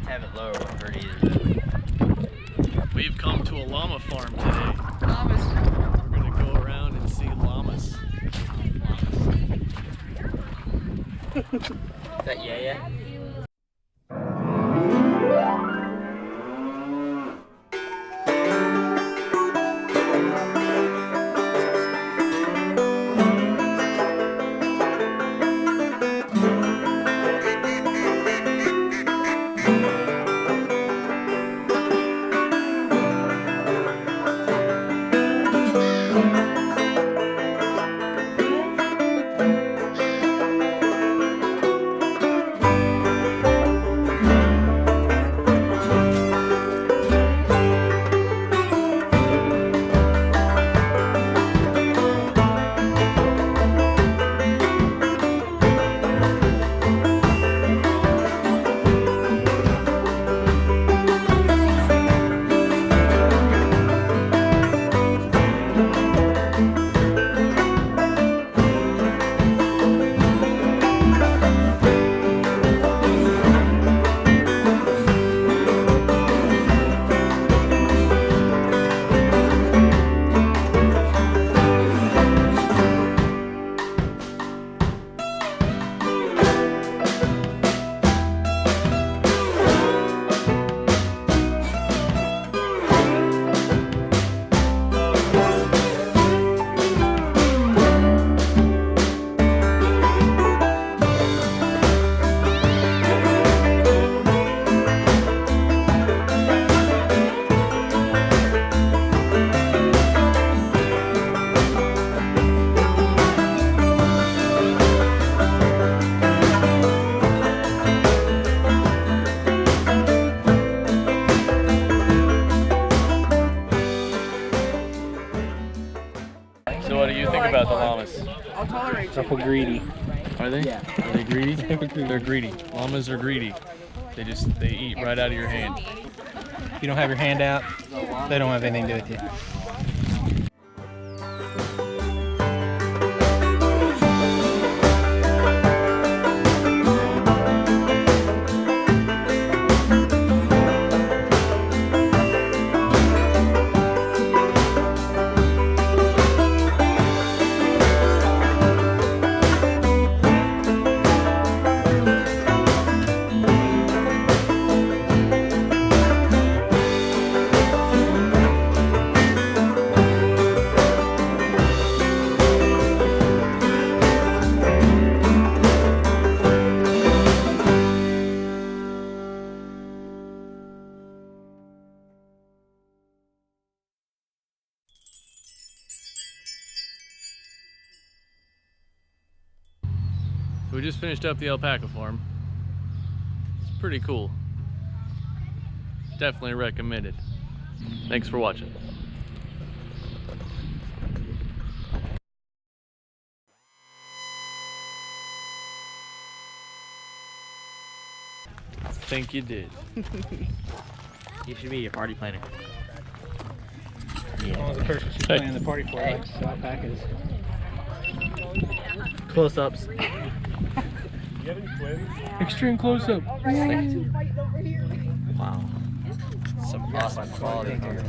have it lower when herd eaters. We've come to a llama farm today. Llamas. We're gonna go around and see llamas. Is that yeah? So what do you think about the llamas? I'll tolerate you. Awful greedy. Are they? Yeah. Are they greedy? They're greedy. Llamas are greedy. They eat right out of your hand. If you don't have your hand out, they don't have anything to do with you. We just finished up the alpaca farm. It's pretty cool. Definitely recommended. Thanks for watching. I think you did. You should be a party planner. Well, the person she's planning the party for likes alpacas. Close-ups. Extreme close-up. Wow. Some awesome quality here.